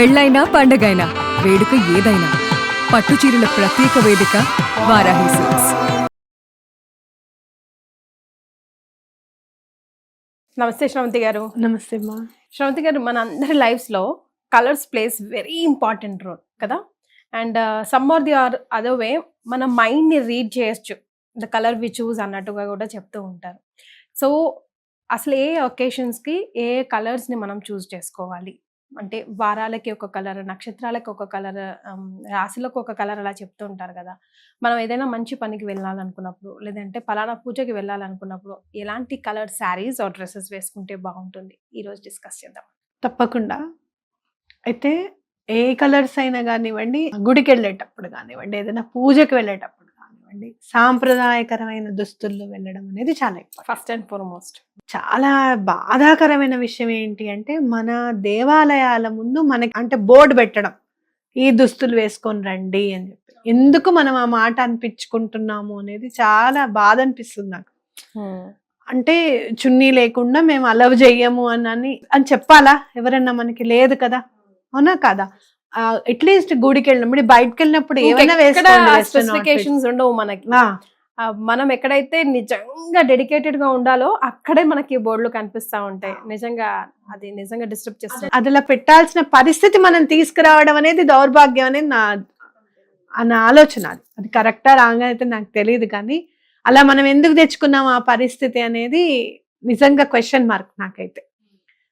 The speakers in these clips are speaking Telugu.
పెళ్ళైనా పండగైనా వేడుక ఏదైనా పట్టు చీరల ప్రత్యేక వేదిక వారాహి సిల్క్స్. నమస్తే శ్రవంతి గారు. నమస్తే అమ్మా. శ్రవంతి గారు, మన అందరి లైఫ్స్లో colours plays very important role కదా. And some are the or other way మన మైండ్ని రీడ్ చేయొచ్చు ద కలర్ వి చూస్ అన్నట్టుగా కూడా చెప్తూ ఉంటారు. సో అసలు ఏ ఒకేషన్స్కి ఏ కలర్స్ని మనం చూస్ చేసుకోవాలి అంటే వారాలకి ఒక కలర్, నక్షత్రాలకి ఒక కలర్, రాశులకు ఒక కలర్ అలా చెప్తూ ఉంటారు కదా. మనం ఏదైనా మంచి పనికి వెళ్ళాలనుకున్నప్పుడు లేదంటే పలానా పూజకి వెళ్ళాలనుకున్నప్పుడు ఎలాంటి కలర్ శారీస్ ఆర్ డ్రెస్సెస్ వేసుకుంటే బాగుంటుంది ఈరోజు డిస్కస్ చేద్దాం. తప్పకుండా. అయితే ఏ కలర్స్ అయినా కానివ్వండి, గుడికి వెళ్ళేటప్పుడు కానివ్వండి, ఏదైనా పూజకి వెళ్ళేటప్పుడు కానివ్వండి, సాంప్రదాయకరమైన దుస్తుల్లో వెళ్ళడం అనేది చాలా ఇంపార్టెంట్. ఫస్ట్ అండ్ ఫార్మోస్ట్ చాలా బాధాకరమైన విషయం ఏంటి అంటే, మన దేవాలయాల ముందు మనకి అంటే బోర్డు పెట్టడం, ఈ దుస్తులు వేసుకొని రండి అని చెప్పి. ఎందుకు మనం ఆ మాట అనిపించుకుంటున్నాము అనేది చాలా బాధ అనిపిస్తుంది నాకు. అంటే చున్నీ లేకుండా మేము అలవ్ చెయ్యము అని చెప్పాలా ఎవరన్నా? మనకి లేదు కదా, అవునా కదా. అట్లీస్ట్ గుడికి వెళ్ళినప్పుడు, బయటకు వెళ్ళినప్పుడు ఏమైనా స్పెసిఫికేషన్స్ ఉండవు మనకి. మనం ఎక్కడైతే నిజంగా డెడికేటెడ్ గా ఉండాలో అక్కడే మనకి బోర్డులు కనిపిస్తా ఉంటాయి. నిజంగా అది నిజంగా డిస్టర్బ్ చేస్తుంది. అది అలా పెట్టాల్సిన పరిస్థితి మనం తీసుకురావడం అనేది దౌర్భాగ్యం అనేది నా ఆలోచన. అది కరెక్టా రాంగా అయితే నాకు తెలియదు, కానీ అలా మనం ఎందుకు తెచ్చుకున్నాం ఆ పరిస్థితి అనేది నిజంగా క్వశ్చన్ మార్క్ నాకైతే.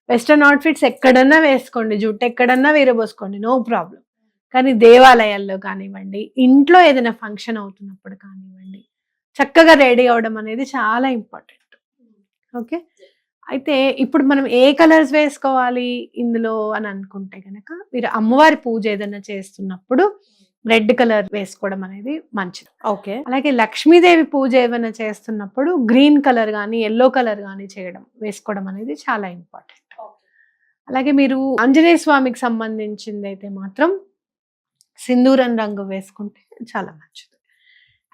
వెస్టర్న్ అవుట్ఫిట్స్ ఎక్కడన్నా వేసుకోండి, జుట్టు ఎక్కడన్నా వీరబోసుకోండి, నో ప్రాబ్లం. కానీ దేవాలయాల్లో కానివ్వండి, ఇంట్లో ఏదైనా ఫంక్షన్ అవుతున్నప్పుడు కానివ్వండి, చక్కగా రెడీ అవడం అనేది చాలా ఇంపార్టెంట్. ఓకే. అయితే ఇప్పుడు మనం ఏ కలర్స్ వేసుకోవాలి ఇందులో అని అనుకుంటే కనుక, మీరు అమ్మవారి పూజ ఏదైనా చేస్తున్నప్పుడు రెడ్ కలర్ వేసుకోవడం అనేది మంచిది. ఓకే. అలాగే లక్ష్మీదేవి పూజ ఏమైనా చేస్తున్నప్పుడు గ్రీన్ కలర్ కానీ ఎల్లో కలర్ కానీ వేసుకోవడం అనేది చాలా ఇంపార్టెంట్. అలాగే మీరు ఆంజనేయ స్వామికి సంబంధించింది అయితే మాత్రం సింధూరం రంగు వేసుకుంటే చాలా మంచిది.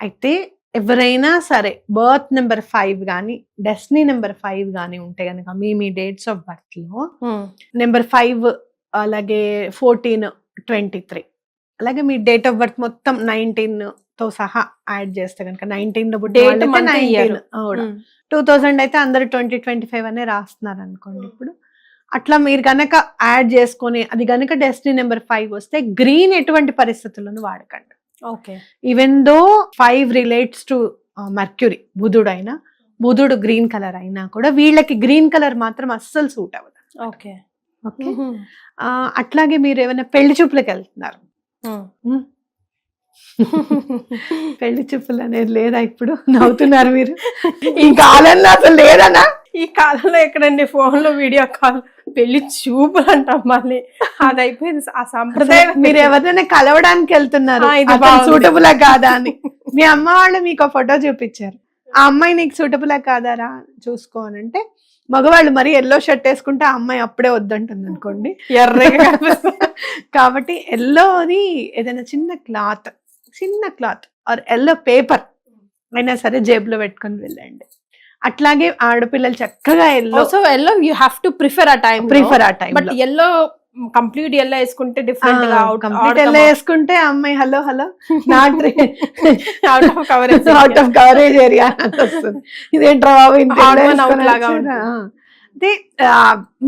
అయితే ఎవరైనా సరే బర్త్ నెంబర్ 5 కానీ డెస్టినీ నెంబర్ 5 కానీ ఉంటే కనుక మీ డేట్స్ ఆఫ్ బర్త్ లో నెంబర్ 5 అలాగే 14, 23 అలాగే మీ డేట్ ఆఫ్ బర్త్ మొత్తం 19 తో సహా యాడ్ చేస్తే కనుక 19 లో 2000 అయితే అందరు 2025 అనే రాస్తున్నారు అనుకోండి. ఇప్పుడు అట్లా మీరు కనుక యాడ్ చేసుకొని అది కనుక డెస్టినీ నెంబర్ 5 వస్తే గ్రీన్ ఎటువంటి పరిస్థితులను వాడకండి. Okay. Even though 5 relates to Mercury, బుధుడు గ్రీన్ కలర్ అయినా కూడా వీళ్ళకి గ్రీన్ కలర్ మాత్రం అస్సలు సూట్ అవ్వదు. ఓకే. ఓకే. అట్లాగే మీరు ఏమైనా పెళ్లి చూపులకు వెళ్తున్నారు, పెళ్లి చూపులు అనేది లేదా? ఇప్పుడు నవ్వుతున్నారు మీరు. ఈ కాలంలో అసలు లేదనా? ఈ కాలంలో ఎక్కడండి, ఫోన్ లో వీడియో కాల్, పెళ్లి చూపులు అంటాం మళ్ళీ. అది అయిపోయింది ఆ సంప్రదాయం. మీరు ఎవరైనా కలవడానికి వెళ్తున్నారు, సూటబులా కాదా అని మీ అమ్మ వాళ్ళు మీకు ఫోటో చూపించారు, ఆ అమ్మాయి నీకు సూటబులా కాదారా చూసుకో అని అంటే, మగవాళ్ళు మరి ఎల్లో షర్ట్ వేసుకుంటే ఆ అమ్మాయి అప్పుడే వద్దంటుంది అనుకోండి, ఎర్రగా. కాబట్టి ఎల్లోని ఏదైనా చిన్న క్లాత్ ఆర్ ఎల్లో పేపర్ అయినా సరే జేబులో పెట్టుకొని వెళ్ళండి. అట్లాగే ఆడపిల్లలు చక్కగా yellow you have to prefer ఆ time. But yellow complete yellow వేసుకుంటే డిఫరెంట్ గా కంప్లీట్ ఎల్లో వేసుకుంటే అమ్మాయి hello not out of coverage area వస్తుంది. ఇదేంట్రా బాబు అదే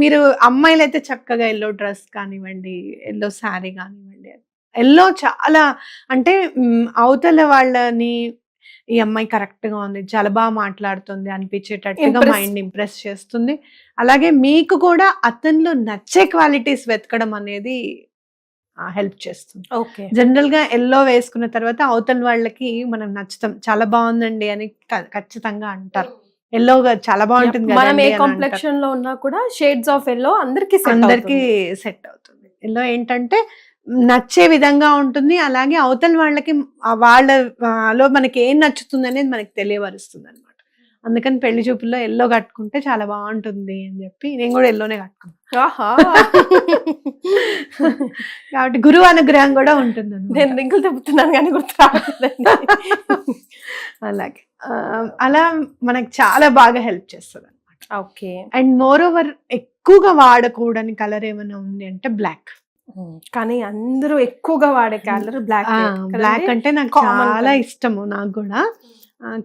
మీరు అమ్మాయిలు అయితే చక్కగా ఎల్లో డ్రెస్ కానివ్వండి, ఎల్లో శారీ కానివ్వండి, ఎల్లో చాలా అంటే అవతల వాళ్ళని ఈ అమ్మాయి కరెక్ట్ గా ఉంది, చాలా బాగా మాట్లాడుతుంది అనిపించేటట్టుగా మైండ్ ఇంప్రెస్ చేస్తుంది. అలాగే మీకు కూడా అతనిలో నచ్చే క్వాలిటీస్ వెతకడం అనేది హెల్ప్ చేస్తుంది. ఓకే. జనరల్ గా ఎల్లో వేసుకున్న తర్వాత అవతల వాళ్ళకి మనం నచ్చుతాం, చాలా బాగుందండి అని ఖచ్చితంగా అంటారు. ఎల్లోగా చాలా బాగుంటుంది. మనం ఏ కాంప్లెక్షన్ లో ఉన్నా కూడా షేడ్స్ ఆఫ్ ఎల్లో అందరికి సెట్ అవుతుంది. ఎల్లో ఏంటంటే నచ్చే విధంగా ఉంటుంది. అలాగే అవతల వాళ్ళకి వాళ్ళలో మనకి ఏం నచ్చుతుంది అనేది మనకి తెలియవరుస్తుంది అనమాట. అందుకని పెళ్లి చూపుల్లో ఎల్లో కట్టుకుంటే చాలా బాగుంటుంది అని చెప్పి నేను కూడా ఎల్లోనే కట్టుకున్నాను. కాబట్టి గురువు అనుగ్రహం కూడా ఉంటుంది. నేను రింకులు తిప్పుతున్నాను కానీ గుర్తు రావట్లేదు. అలాగే అలా మనకు చాలా బాగా హెల్ప్ చేస్తుంది అనమాట. ఓకే. అండ్ మోర్ ఓవర్ ఎక్కువగా వాడకూడని కలర్ ఏమైనా ఉంది అంటే బ్లాక్. కానీ అందరూ ఎక్కువగా వాడే కలర్ బ్లాక్. బ్లాక్ అంటే నాకు Common చాలా colour. ఇష్టము నాకు కూడా.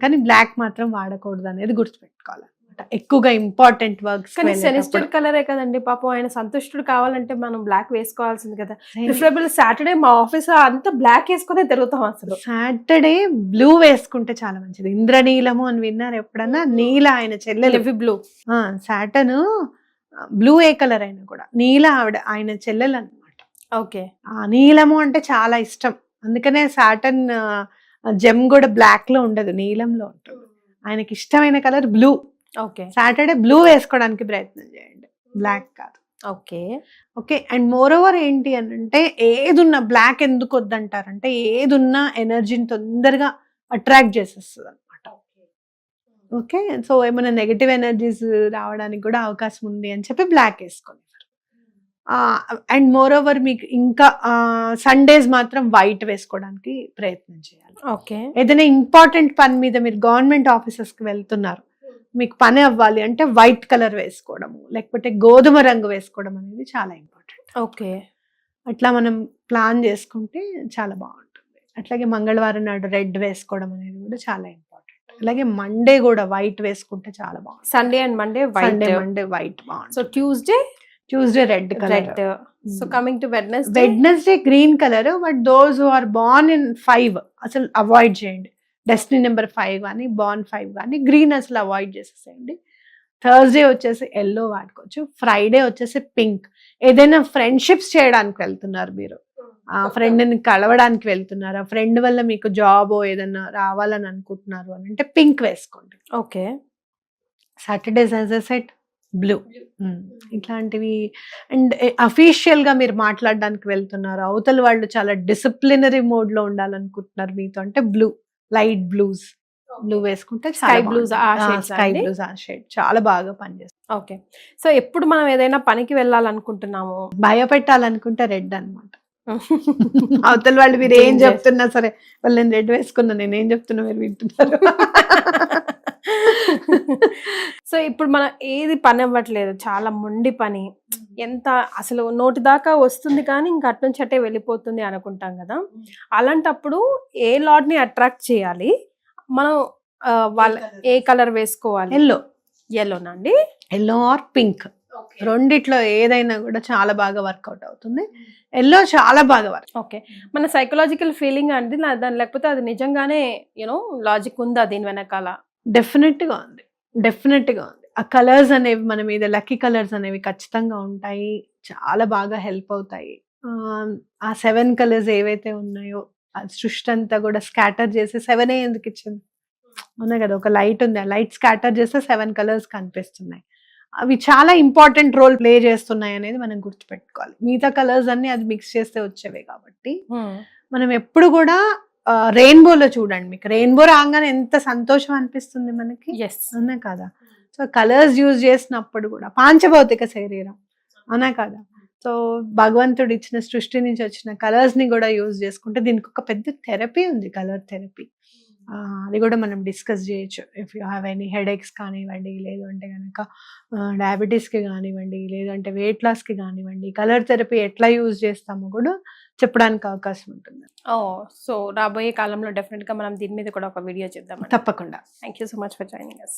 కానీ బ్లాక్ మాత్రం వాడకూడదు అనేది గుర్తుపెట్టుకోవాలి అనమాట, ఎక్కువగా ఇంపార్టెంట్ వర్క్స్. కానీ సెనిస్టర్ కలరే కదండి పాపం, ఆయన సంతుష్టుడు కావాలంటే మనం బ్లాక్ వేసుకోవాల్సింది కదా. ప్రిఫరబుల్ సాటర్డే మా ఆఫీస్ అంతా బ్లాక్ వేసుకునే తిరుగుతాం అసలు. సాటర్డే బ్లూ వేసుకుంటే చాలా మంచిది. ఇంద్రనీలము అని విన్నారు ఎప్పుడన్నా? నీల ఆయన చెల్లెలు బ్లూ. సాటర్న్ బ్లూ ఏ కలర్ అయినా కూడా, నీల ఆయన చెల్లెలు అనమాట. ఓకే. నీలము అంటే చాలా ఇష్టం, అందుకనే సాటర్న్ జెమ్ కూడా బ్లాక్ లో ఉండదు, నీలంలో ఉంటుంది. ఆయనకి ఇష్టమైన colour blue. Okay. Saturday blue వేసుకోవడానికి ప్రయత్నం చేయండి, బ్లాక్ కాదు. Okay. Okay. And more over ఏంటి అని అంటే, ఏదున్నా బ్లాక్ ఎందుకు వద్దంటారంటే, ఏదున్నా ఎనర్జీని తొందరగా అట్రాక్ట్ చేసేస్తుంది అనమాట. ఓకే. సో ఏమైనా నెగటివ్ ఎనర్జీస్ రావడానికి కూడా అవకాశం ఉంది అని చెప్పి బ్లాక్ వేసుకోండి. అండ్ మోర్ ఓవర్ మీకు ఇంకా సండేస్ మాత్రం వైట్ వేసుకోవడానికి ప్రయత్నం చేయాలి. ఓకే. ఏదైనా ఇంపార్టెంట్ పని మీద మీరు గవర్నమెంట్ ఆఫీసెస్కి వెళ్తున్నారు, మీకు పని అవ్వాలి అంటే వైట్ కలర్ వేసుకోవడము, లేకపోతే గోధుమ రంగు వేసుకోవడం అనేది చాలా ఇంపార్టెంట్. ఓకే. అట్లా మనం ప్లాన్ చేసుకుంటే చాలా బాగుంటుంది. అట్లాగే మంగళవారం నాడు రెడ్ వేసుకోవడం అనేది కూడా చాలా ఇంపార్టెంట్. అలాగే మండే కూడా వైట్ వేసుకుంటే చాలా బాగుంటుంది. Sunday and Monday white. Monday white బాగుంటుంది. So Tuesday red colour. So coming to Wednesday green colour. But those who are born in 5 అసలు అవాయిడ్ చేయండి. డెస్టినీ నెంబర్ 5 కానీ బోర్న్ 5 కానీ గ్రీన్ అసలు అవాయిడ్ చేసేసేయండి. థర్స్డే వచ్చేసి ఎల్లో వాడుకోవచ్చు. ఫ్రైడే వచ్చేసి పింక్. ఏదైనా ఫ్రెండ్షిప్స్ చేయడానికి వెళ్తున్నారు మీరు, ఆ ఫ్రెండ్ని కలవడానికి వెళ్తున్నారా, ఫ్రెండ్ వల్ల మీకు జాబ్ ఏదైనా రావాలని అనుకుంటున్నారు అని అంటే పింక్ వేసుకోండి. Okay. Saturdays as a set blue. ఇట్లాంటివి. అండ్ అఫీషియల్ గా మీరు మాట్లాడడానికి వెళ్తున్నారు, అవతల వాళ్ళు చాలా డిసిప్లినరీ మోడ్ లో ఉండాలనుకుంటున్నారు మీతో అంటే బ్లూ, లైట్ బ్లూస్, బ్లూ వేసుకుంటే స్కై బ్లూస్ ఆ షేడ్ చాలా బాగా పనిచేస్తుంది. ఓకే. సో ఎప్పుడు మనం ఏదైనా పనికి వెళ్ళాలనుకుంటున్నాము, భయపెట్టాలనుకుంటే రెడ్ అన్నమాట. అవతల వాళ్ళు మీరు ఏం చెప్తున్నా సరే, వాళ్ళు నేను రెడ్ వేసుకున్నా, నేను ఏం చెప్తున్నా మీరు వింటున్నారు. సో ఇప్పుడు మనం ఏది పని అవ్వట్లేదు, చాలా మొండి పని, ఎంత అసలు నోటి దాకా వస్తుంది కానీ ఇంకా అటు నుంచి అట్టే వెళ్ళిపోతుంది అనుకుంటాం కదా. అలాంటప్పుడు ఏ లార్డ్ ని అట్రాక్ట్ చేయాలి మనం? వాళ్ళ ఏ కలర్ వేసుకోవాలి? ఎల్లోనండి. ఎల్లో ఆర్ పింక్, రెండిట్లో ఏదైనా కూడా చాలా బాగా వర్కౌట్ అవుతుంది. ఎల్లో చాలా బాగా వర్క్. ఓకే. మన సైకలాజికల్ ఫీలింగ్ అండి దాని, లేకపోతే అది నిజంగానే లాజిక్ ఉందా దీని వెనకాల? డెఫినెట్ గా ఉంది. ఆ కలర్స్ అనేవి మన మీద, లక్కీ కలర్స్ అనేవి ఖచ్చితంగా ఉంటాయి, చాలా బాగా హెల్ప్ అవుతాయి. ఆ 7 కలర్స్ ఏవైతే ఉన్నాయో ఆ సృష్టి అంతా కూడా స్కాటర్ చేసి 7 ఎందుకు ఇచ్చింది? అవునా కదా, ఒక లైట్ ఉంది, ఆ లైట్ స్కాటర్ చేస్తే 7 కలర్స్ కనిపిస్తున్నాయి. అవి చాలా ఇంపార్టెంట్ రోల్ ప్లే చేస్తున్నాయి అనేది మనం గుర్తుపెట్టుకోవాలి. మిగతా కలర్స్ అన్ని అది మిక్స్ చేస్తే వచ్చేవే కాబట్టి మనం ఎప్పుడు కూడా రెయిన్బోలో చూడండి, మీకు రెయిన్బో రాగానే ఎంత సంతోషం అనిపిస్తుంది మనకి, అవునా కదా. సో కలర్స్ యూజ్ చేసినప్పుడు కూడా పాంచభౌతిక శరీరం, అవునా కదా. సో భగవంతుడు ఇచ్చిన సృష్టి నుంచి వచ్చిన కలర్స్ ని కూడా యూజ్ చేసుకుంటే దీనికి ఒక పెద్ద థెరపీ ఉంది, కలర్ థెరపీ. అది కూడా మనం డిస్కస్ చేయొచ్చు. If you have any headaches కానివ్వండి, లేదు అంటే కనుక డయాబెటీస్కి కానివ్వండి, లేదంటే వెయిట్ లాస్కి కానివ్వండి, కలర్ థెరపీ ఎట్లా యూజ్ చేస్తామో కూడా చెప్పడానికి అవకాశం ఉంటుంది. సో రాబోయే కాలంలో డెఫినెట్ గా మనం దీని మీద కూడా ఒక వీడియో చేద్దాం. తప్పకుండా. Thank you so much for joining us.